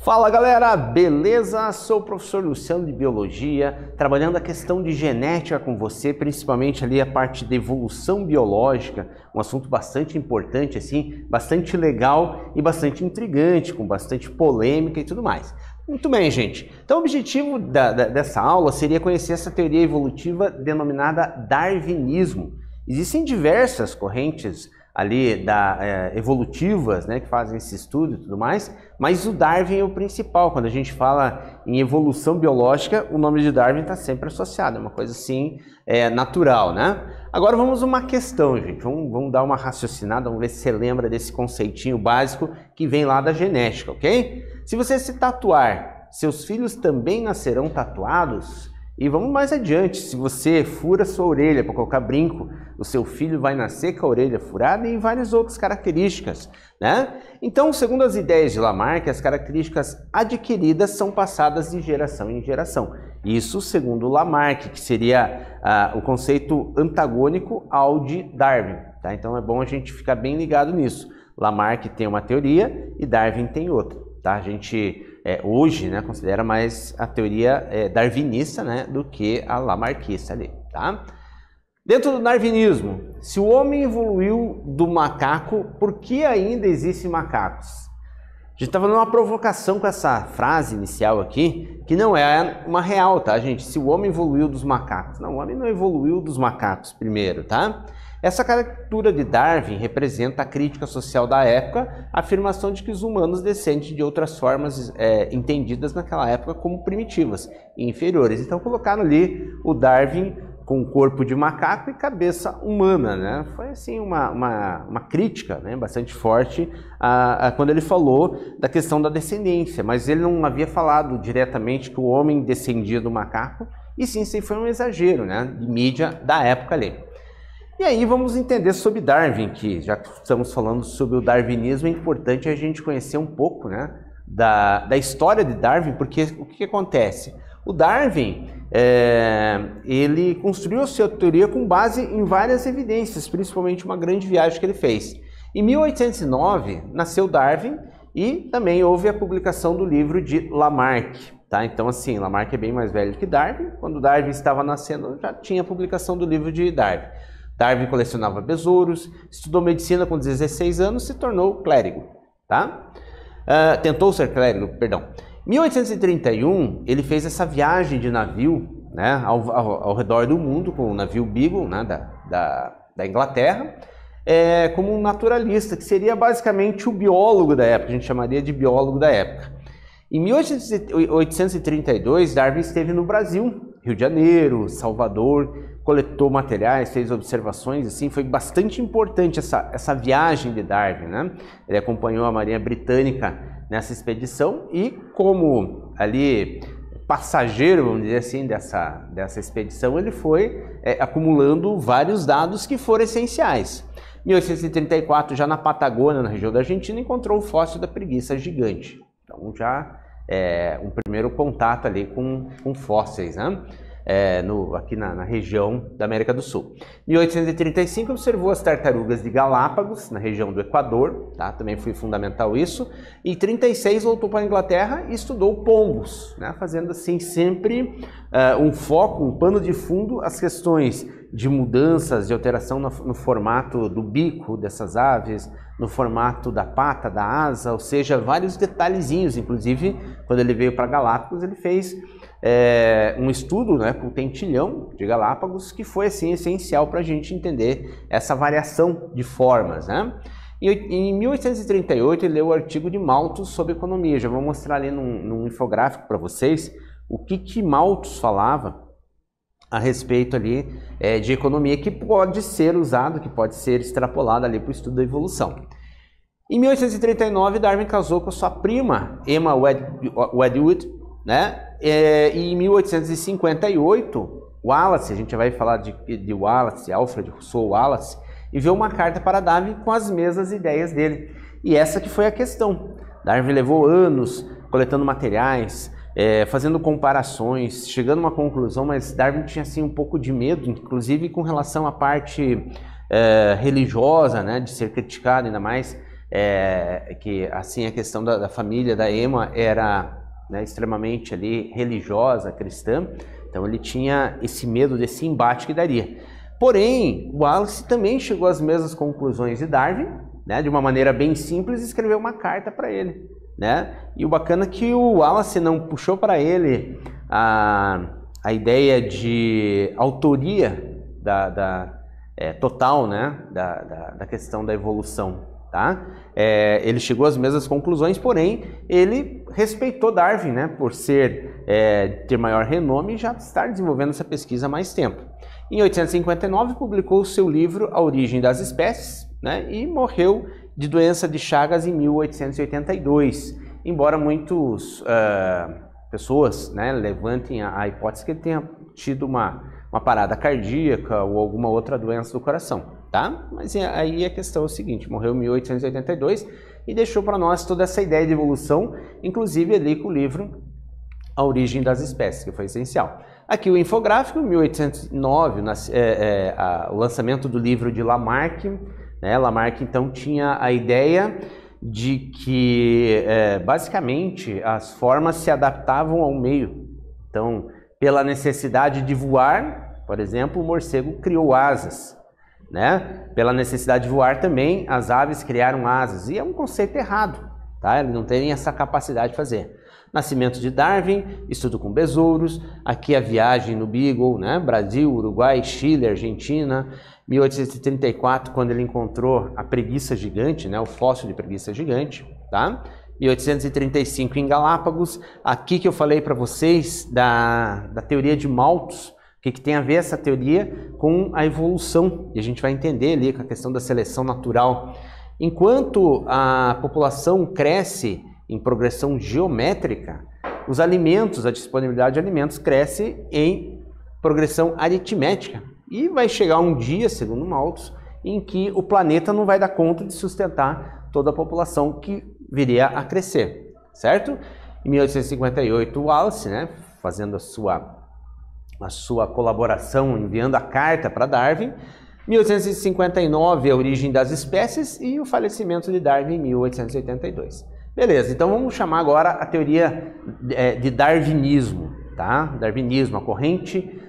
Fala galera, beleza? Sou o professor Luciano de Biologia, trabalhando a questão de genética com você, principalmente ali a parte de evolução biológica, um assunto bastante importante, assim, bastante legal e bastante intrigante, com bastante polêmica e tudo mais. Muito bem, gente. Então o objetivo dessa aula seria conhecer essa teoria evolutiva denominada darwinismo. Existem diversas correntes ali evolutivas, né, que fazem esse estudo e tudo mais, mas o Darwin é o principal. Quando a gente fala em evolução biológica, o nome de Darwin está sempre associado, é uma coisa assim natural, né? Agora vamos a uma questão, gente, vamos dar uma raciocinada, vamos ver se você lembra desse conceitinho básico que vem lá da genética, ok? Se você se tatuar, seus filhos também nascerão tatuados? E vamos mais adiante, se você fura sua orelha para colocar brinco, o seu filho vai nascer com a orelha furada e várias outras características, né? Então, segundo as ideias de Lamarck, as características adquiridas são passadas de geração em geração. Isso segundo Lamarck, que seria o conceito antagônico ao de Darwin, tá? Então é bom a gente ficar bem ligado nisso. Lamarck tem uma teoria e Darwin tem outra, tá? A gente hoje, né, considera mais a teoria darwinista, né, do que a lamarquista ali, tá? Dentro do darwinismo, se o homem evoluiu do macaco, por que ainda existem macacos? A gente está fazendo uma provocação com essa frase inicial aqui, que não é uma real, tá, gente? Se o homem evoluiu dos macacos. Não, o homem não evoluiu dos macacos primeiro, tá? Essa caricatura de Darwin representa a crítica social da época, a afirmação de que os humanos descendem de outras formas entendidas naquela época como primitivas e inferiores. Então colocaram ali o Darwin com corpo de macaco e cabeça humana, né? Foi assim uma crítica, né, bastante forte quando ele falou da questão da descendência, mas ele não havia falado diretamente que o homem descendia do macaco, e sim, isso foi um exagero, né, de mídia da época ali. E aí vamos entender sobre Darwin, que já estamos falando sobre o darwinismo, é importante a gente conhecer um pouco, né, da história de Darwin, porque o que acontece? O Darwin, ele construiu a sua teoria com base em várias evidências, principalmente uma grande viagem que ele fez. Em 1809 nasceu Darwin e também houve a publicação do livro de Lamarck. Tá? Então assim, Lamarck é bem mais velho que Darwin. Quando Darwin estava nascendo já tinha a publicação do livro de Darwin. Darwin colecionava besouros, estudou medicina com 16 anos e se tornou clérigo. Tá? Tentou ser clérigo, perdão. Em 1831, ele fez essa viagem de navio, né, ao redor do mundo, com o navio Beagle, né, da Inglaterra, como um naturalista, que seria basicamente o biólogo da época, a gente chamaria de biólogo da época. Em 1832, Darwin esteve no Brasil, Rio de Janeiro, Salvador, coletou materiais, fez observações, assim, foi bastante importante essa viagem de Darwin, né? Ele acompanhou a Marinha Britânica nessa expedição e como ali passageiro, vamos dizer assim, dessa expedição, ele foi acumulando vários dados que foram essenciais. Em 1834, já na Patagônia, na região da Argentina, encontrou o fóssil da preguiça gigante. Então já um primeiro contato ali com fósseis, né? Aqui na região da América do Sul. Em 1835 observou as tartarugas de Galápagos, na região do Equador, tá? Também foi fundamental isso. Em 36 voltou para a Inglaterra e estudou pombos, né? Fazendo assim sempre um foco, um pano de fundo, as questões de mudanças, de alteração no formato do bico dessas aves, no formato da pata, da asa, ou seja, vários detalhezinhos. Inclusive, quando ele veio para Galápagos, ele fez um estudo, né, com o tentilhão de Galápagos, que foi assim essencial para a gente entender essa variação de formas, né? Em 1838 ele leu o artigo de Malthus sobre economia. Já vou mostrar ali num infográfico para vocês o que Malthus falava a respeito ali de economia, que pode ser usado, que pode ser extrapolado ali para o estudo da evolução. Em 1839 Darwin casou com a sua prima Emma Wedgwood, né? E em 1858, Wallace, a gente vai falar de Wallace, Alfred Russel Wallace, enviou uma carta para Darwin com as mesmas ideias dele. E essa que foi a questão. Darwin levou anos coletando materiais, fazendo comparações, chegando a uma conclusão, mas Darwin tinha assim um pouco de medo, inclusive com relação à parte religiosa, né, de ser criticado, ainda mais que assim a questão da família da Emma era, né, extremamente ali religiosa, cristã, então ele tinha esse medo desse embate que daria. Porém, o Wallace também chegou às mesmas conclusões de Darwin, né, de uma maneira bem simples, e escreveu uma carta para ele, né? E o bacana é que o Wallace não puxou para ele a ideia de autoria total, né, da questão da evolução. Tá? Ele chegou às mesmas conclusões, porém ele respeitou Darwin, né, por ter maior renome e já estar desenvolvendo essa pesquisa há mais tempo. Em 1859 publicou o seu livro A Origem das Espécies, né, e morreu de doença de Chagas em 1882, embora muitas pessoas, né, levantem a hipótese que ele tenha tido uma parada cardíaca ou alguma outra doença do coração. Tá? Mas aí a questão é o seguinte, morreu em 1882 e deixou para nós toda essa ideia de evolução, inclusive ali com o livro A Origem das Espécies, que foi essencial. Aqui o infográfico, 1809, o lançamento do livro de Lamarck, né? Lamarck então tinha a ideia de que basicamente as formas se adaptavam ao meio. Então, pela necessidade de voar, por exemplo, o morcego criou asas. Né? Pela necessidade de voar também, as aves criaram asas, e é um conceito errado, tá? Ele não tem essa capacidade de fazer. Nascimento de Darwin, estudo com besouros, aqui a viagem no Beagle, né? Brasil, Uruguai, Chile, Argentina, 1834, quando ele encontrou a preguiça gigante, né? O fóssil de preguiça gigante, tá? 1835 em Galápagos, aqui que eu falei para vocês da teoria de Malthus, o que tem a ver essa teoria com a evolução, e a gente vai entender ali com a questão da seleção natural. Enquanto a população cresce em progressão geométrica, os alimentos, a disponibilidade de alimentos cresce em progressão aritmética. E vai chegar um dia, segundo Malthus, em que o planeta não vai dar conta de sustentar toda a população que viria a crescer, certo? Em 1858, Wallace, né, fazendo a sua colaboração, enviando a carta para Darwin. 1859, a origem das espécies, e o falecimento de Darwin em 1882. Beleza, então vamos chamar agora a teoria de darwinismo, tá? Darwinismo, a corrente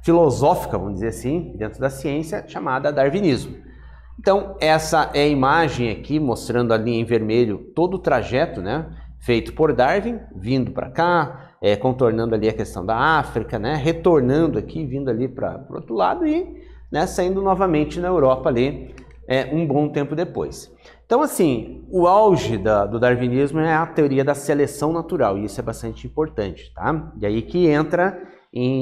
filosófica, vamos dizer assim, dentro da ciência, chamada darwinismo. Então, essa é a imagem aqui, mostrando ali em vermelho todo o trajeto, né, feito por Darwin, vindo para cá, contornando ali a questão da África, né, retornando aqui, vindo ali para o outro lado e, né, saindo novamente na Europa ali um bom tempo depois. Então, assim, o auge do darwinismo é a teoria da seleção natural, e isso é bastante importante, tá? E aí que entra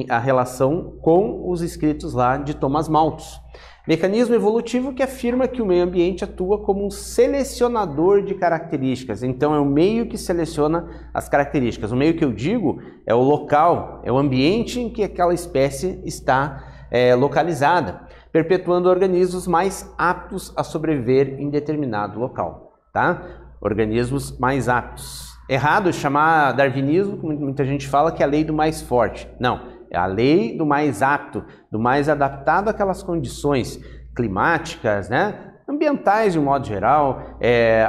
a relação com os escritos lá de Thomas Malthus. Mecanismo evolutivo que afirma que o meio ambiente atua como um selecionador de características. Então, é o meio que seleciona as características. O meio que eu digo é o local, é o ambiente em que aquela espécie está localizada, perpetuando organismos mais aptos a sobreviver em determinado local. Tá? Organismos mais aptos. Errado chamar darwinismo, como muita gente fala, que é a lei do mais forte. Não. É a lei do mais apto, do mais adaptado àquelas condições climáticas, né? Ambientais de um modo geral,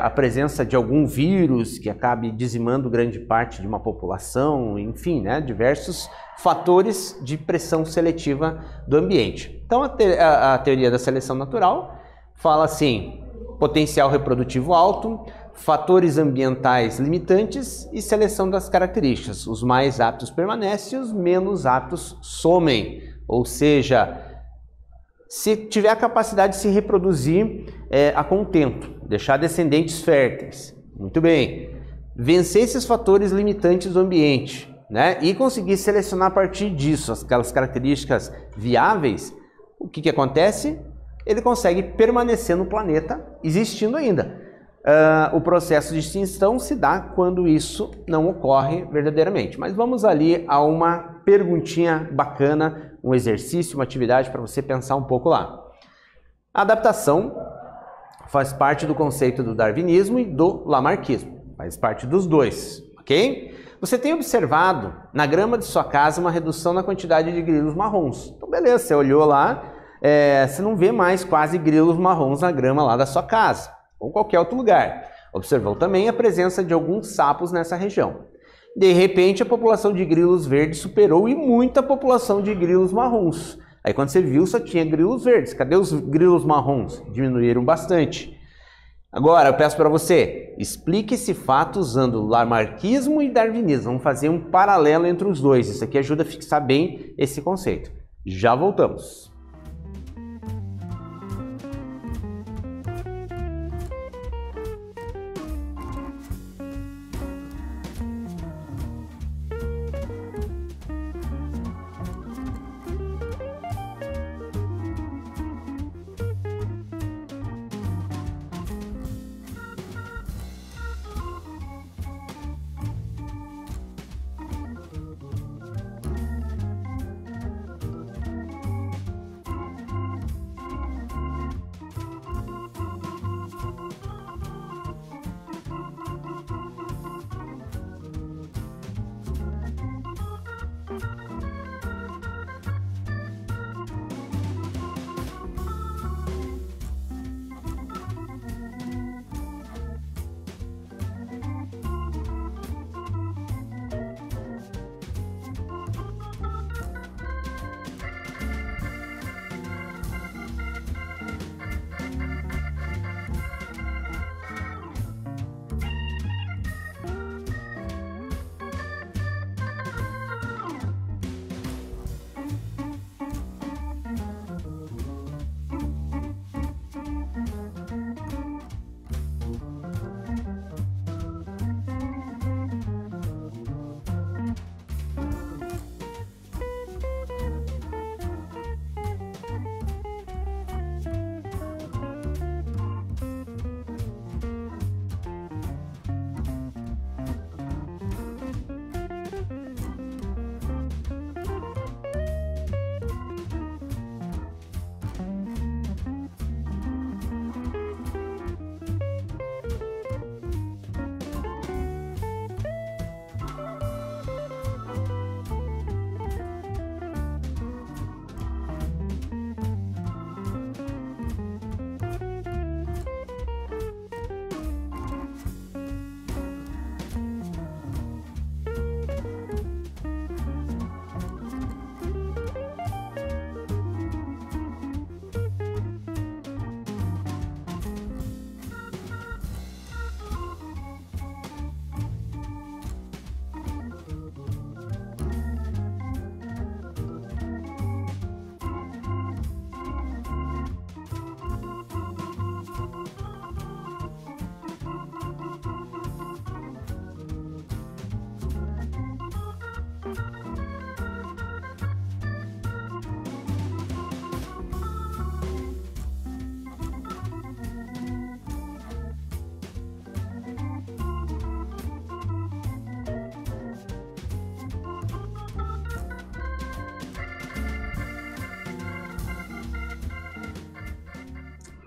a presença de algum vírus que acabe dizimando grande parte de uma população, enfim, né? Diversos fatores de pressão seletiva do ambiente. Então a teoria da seleção natural fala assim, potencial reprodutivo alto, fatores ambientais limitantes e seleção das características. Os mais aptos permanecem e os menos aptos somem. Ou seja, se tiver a capacidade de se reproduzir a contento, deixar descendentes férteis, muito bem. Vencer esses fatores limitantes do ambiente, né? E conseguir selecionar a partir disso aquelas características viáveis, o que acontece? Ele consegue permanecer no planeta existindo ainda. O processo de extinção se dá quando isso não ocorre verdadeiramente. Mas vamos ali a uma perguntinha bacana, um exercício, uma atividade para você pensar um pouco lá. A adaptação faz parte do conceito do darwinismo e do lamarckismo. Faz parte dos dois, ok? Você tem observado na grama de sua casa uma redução na quantidade de grilos marrons. Então beleza, você olhou lá, você não vê mais quase grilos marrons na grama lá da sua casa. ou qualquer outro lugar. Observou também a presença de alguns sapos nessa região. De repente, a população de grilos verdes superou e muito a população de grilos marrons. Aí quando você viu, só tinha grilos verdes. Cadê os grilos marrons? Diminuíram bastante. Agora, eu peço para você, explique esse fato usando lamarckismo e darwinismo. Vamos fazer um paralelo entre os dois. Isso aqui ajuda a fixar bem esse conceito. Já voltamos.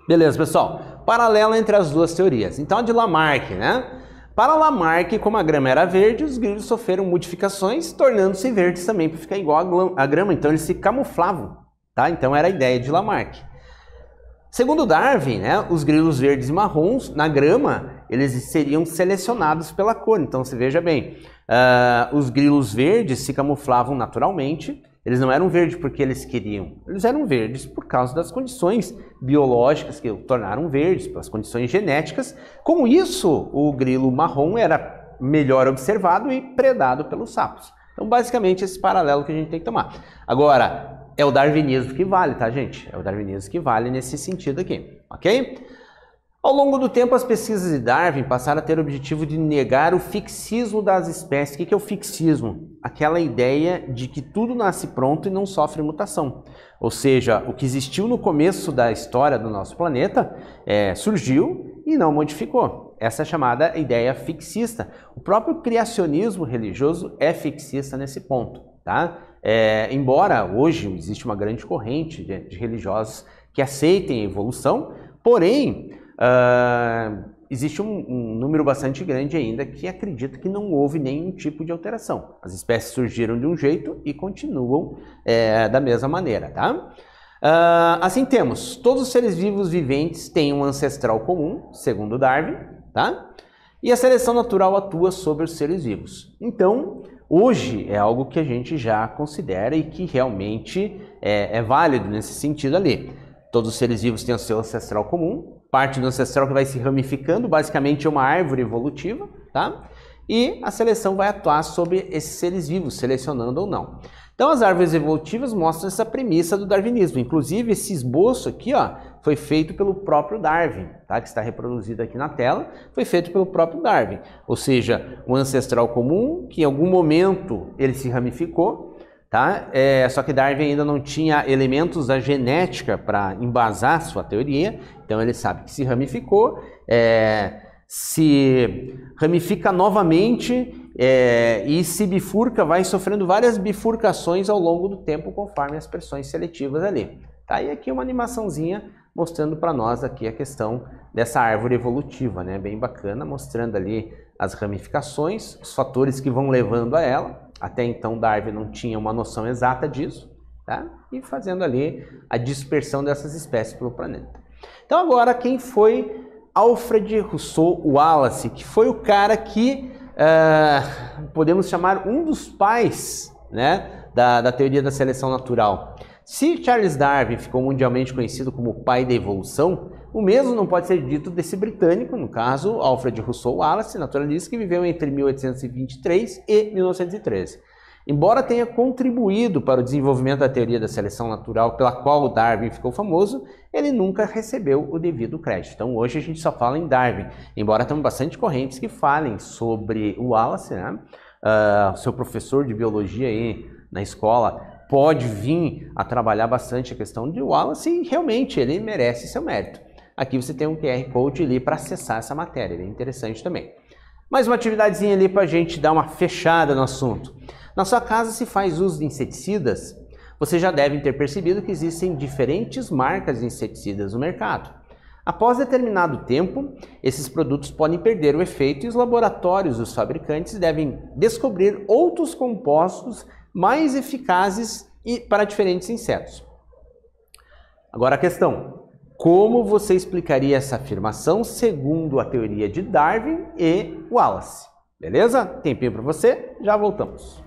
Beleza, pessoal. Paralelo entre as duas teorias. Então, a de Lamarck, né? Para Lamarck, como a grama era verde, os grilos sofreram modificações, tornando-se verdes também, para ficar igual a grama. Então, eles se camuflavam, tá? Então, era a ideia de Lamarck. Segundo Darwin, né, os grilos verdes e marrons, na grama, eles seriam selecionados pela cor. Então, você veja bem, os grilos verdes se camuflavam naturalmente. Eles não eram verdes porque eles queriam, eles eram verdes por causa das condições biológicas que o tornaram verdes, pelas condições genéticas. Com isso, o grilo marrom era melhor observado e predado pelos sapos. Então, basicamente, esse paralelo que a gente tem que tomar. Agora, é o darwinismo que vale, tá, gente? É o darwinismo que vale nesse sentido aqui, ok? Ao longo do tempo, as pesquisas de Darwin passaram a ter o objetivo de negar o fixismo das espécies. O que é o fixismo? Aquela ideia de que tudo nasce pronto e não sofre mutação. Ou seja, o que existiu no começo da história do nosso planeta surgiu e não modificou. Essa é a chamada ideia fixista. O próprio criacionismo religioso é fixista nesse ponto, tá? Embora hoje existe uma grande corrente de religiosos que aceitem a evolução, porém, existe um número bastante grande ainda que acredita que não houve nenhum tipo de alteração. As espécies surgiram de um jeito e continuam da mesma maneira, tá? Assim temos, todos os seres vivos viventes têm um ancestral comum, segundo Darwin, tá? E a seleção natural atua sobre os seres vivos. Então, hoje é algo que a gente já considera e que realmente é válido nesse sentido ali. Todos os seres vivos têm o seu ancestral comum, parte do ancestral que vai se ramificando, basicamente é uma árvore evolutiva, tá? E a seleção vai atuar sobre esses seres vivos, selecionando ou não. Então as árvores evolutivas mostram essa premissa do darwinismo. Inclusive esse esboço aqui, ó, foi feito pelo próprio Darwin, tá? Que está reproduzido aqui na tela, foi feito pelo próprio Darwin. Ou seja, um ancestral comum que em algum momento ele se ramificou, tá? Só que Darwin ainda não tinha elementos da genética para embasar sua teoria, então ele sabe que se ramificou, se ramifica novamente e se bifurca, vai sofrendo várias bifurcações ao longo do tempo conforme as pressões seletivas ali. Tá? E aqui uma animaçãozinha mostrando para nós aqui a questão dessa árvore evolutiva, né? Bem bacana, mostrando ali as ramificações, os fatores que vão levando a ela. Até então Darwin não tinha uma noção exata disso, tá? E fazendo ali a dispersão dessas espécies pelo planeta. Então agora quem foi Alfred Russel Wallace, que foi o cara que podemos chamar um dos pais, né, da teoria da seleção natural. Se Charles Darwin ficou mundialmente conhecido como o pai da evolução, o mesmo não pode ser dito desse britânico, no caso Alfred Russel Wallace, naturalista que viveu entre 1823 e 1913. Embora tenha contribuído para o desenvolvimento da teoria da seleção natural, pela qual o Darwin ficou famoso, ele nunca recebeu o devido crédito. Então hoje a gente só fala em Darwin, embora tenham bastante correntes que falem sobre o Wallace, né? Seu professor de biologia aí na escola pode vir a trabalhar bastante a questão de Wallace e realmente ele merece seu mérito. Aqui você tem um QR Code ali para acessar essa matéria, é interessante também. Mais uma atividadezinha ali para a gente dar uma fechada no assunto. Na sua casa se faz uso de inseticidas? Você já deve ter percebido que existem diferentes marcas de inseticidas no mercado. Após determinado tempo, esses produtos podem perder o efeito e os laboratórios dos fabricantes devem descobrir outros compostos mais eficazes para diferentes insetos. Agora a questão, como você explicaria essa afirmação segundo a teoria de Darwin e Wallace? Beleza? Tempinho para você, já voltamos.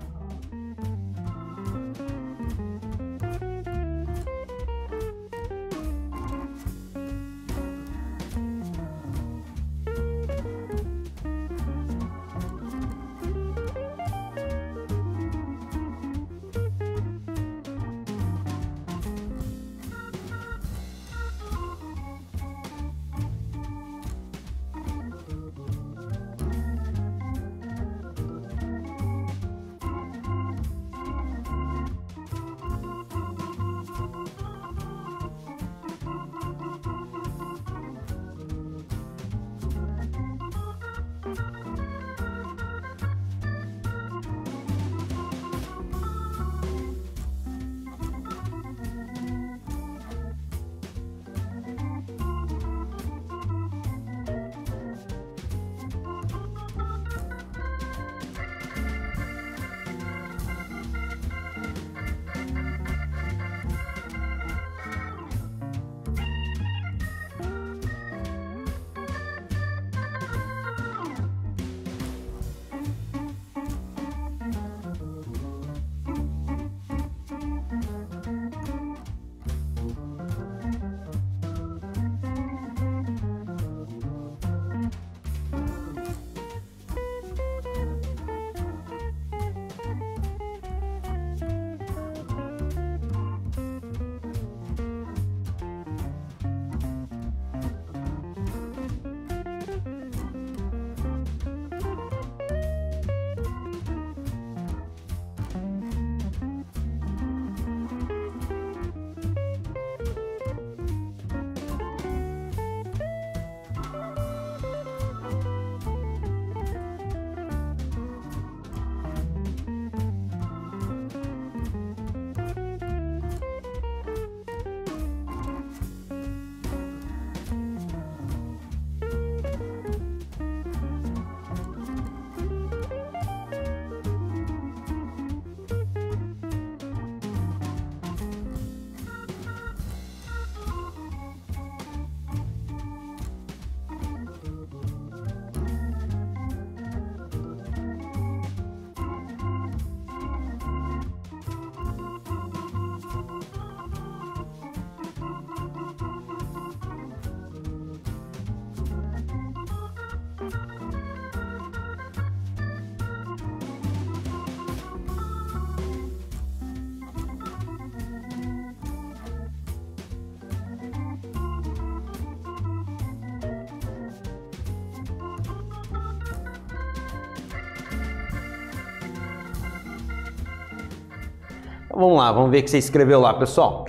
Então vamos lá, vamos ver o que você escreveu lá, pessoal.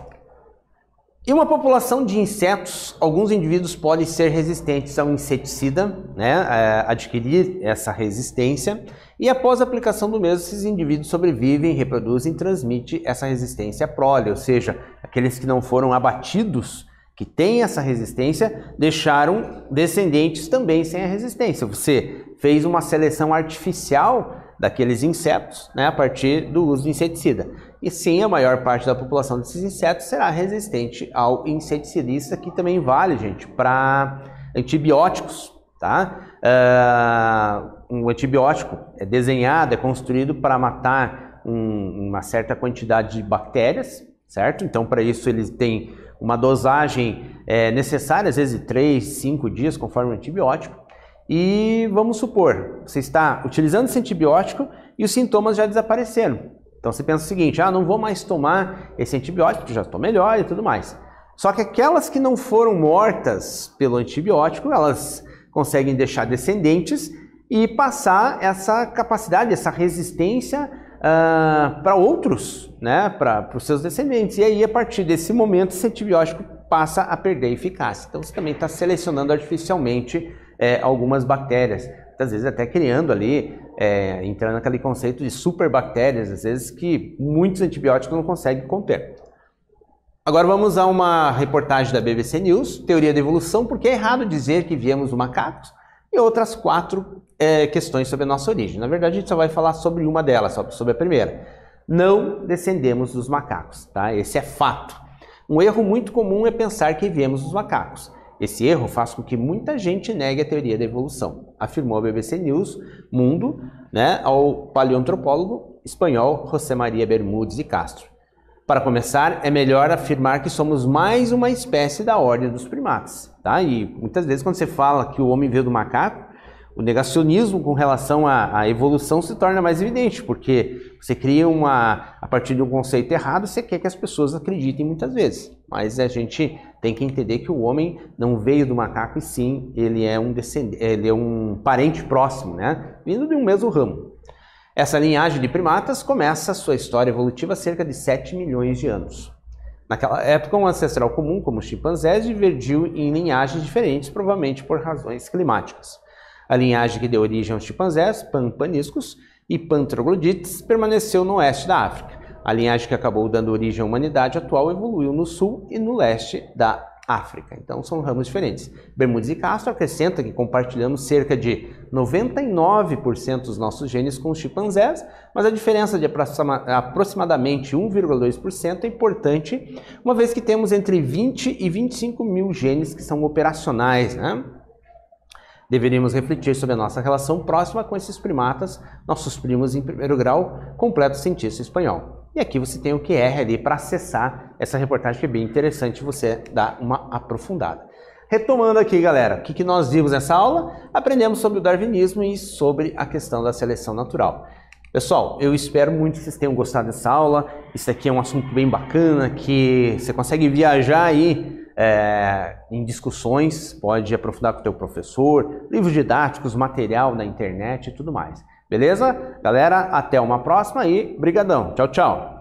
Em uma população de insetos, alguns indivíduos podem ser resistentes ao inseticida, né, adquirir essa resistência, e após a aplicação do mesmo, esses indivíduos sobrevivem, reproduzem e transmitem essa resistência à prole, ou seja, aqueles que não foram abatidos, que têm essa resistência, deixaram descendentes também sem a resistência. Você fez uma seleção artificial daqueles insetos, né, a partir do uso de inseticida. E sim, a maior parte da população desses insetos será resistente ao inseticida. Isso aqui também vale, gente, para antibióticos, tá? Um antibiótico é desenhado, é construído para matar uma certa quantidade de bactérias, certo? Então, para isso, eles têm uma dosagem necessária, às vezes de 3, 5 dias, conforme o antibiótico. E vamos supor, você está utilizando esse antibiótico e os sintomas já desapareceram. Então você pensa o seguinte, não vou mais tomar esse antibiótico, porque já estou melhor e tudo mais. Só que aquelas que não foram mortas pelo antibiótico, elas conseguem deixar descendentes e passar essa capacidade, essa resistência para outros, né, para os seus descendentes. E aí, a partir desse momento, esse antibiótico passa a perder eficácia. Então você também está selecionando artificialmente algumas bactérias, às vezes até criando ali, entrando naquele conceito de superbactérias, às vezes que muitos antibióticos não conseguem conter. Agora vamos a uma reportagem da BBC News, teoria da evolução, porque é errado dizer que viemos do macacos, e outras 4 questões sobre a nossa origem. Na verdade, a gente só vai falar sobre uma delas, sobre a primeira. Não descendemos dos macacos, tá? Esse é fato. Um erro muito comum é pensar que viemos dos macacos. Esse erro faz com que muita gente negue a teoria da evolução, afirmou a BBC News Mundo, né, ao paleoantropólogo espanhol José María Bermúdez y Castro. Para começar, é melhor afirmar que somos mais uma espécie da ordem dos primatas, tá? E muitas vezes quando você fala que o homem veio do macaco, o negacionismo com relação à evolução se torna mais evidente, porque você cria a partir de um conceito errado, você quer que as pessoas acreditem muitas vezes. Mas a gente tem que entender que o homem não veio do macaco e sim, ele é um parente próximo, né? Vindo de um mesmo ramo. Essa linhagem de primatas começa a sua história evolutiva há cerca de 7 milhões de anos. Naquela época, um ancestral comum, como os chimpanzés, divergiu em linhagens diferentes, provavelmente por razões climáticas. A linhagem que deu origem aos chimpanzés, pampaniscos e pantroglodites, permaneceu no oeste da África. A linhagem que acabou dando origem à humanidade atual evoluiu no sul e no leste da África. Então são ramos diferentes. Bermúdez e Castro acrescenta que compartilhamos cerca de 99% dos nossos genes com os chimpanzés, mas a diferença de aproximadamente 1,2% é importante, uma vez que temos entre 20 e 25 mil genes que são operacionais, né? Deveríamos refletir sobre a nossa relação próxima com esses primatas, nossos primos em primeiro grau, completo cientista espanhol. E aqui você tem o QR ali para acessar essa reportagem, que é bem interessante você dar uma aprofundada. Retomando aqui, galera, o que nós vimos nessa aula? Aprendemos sobre o darwinismo e sobre a questão da seleção natural. Pessoal, eu espero muito que vocês tenham gostado dessa aula. Isso aqui é um assunto bem bacana, que você consegue viajar aí em discussões, pode aprofundar com o teu professor, livros didáticos, material na internet e tudo mais. Beleza? Galera, até uma próxima e brigadão. Tchau, tchau.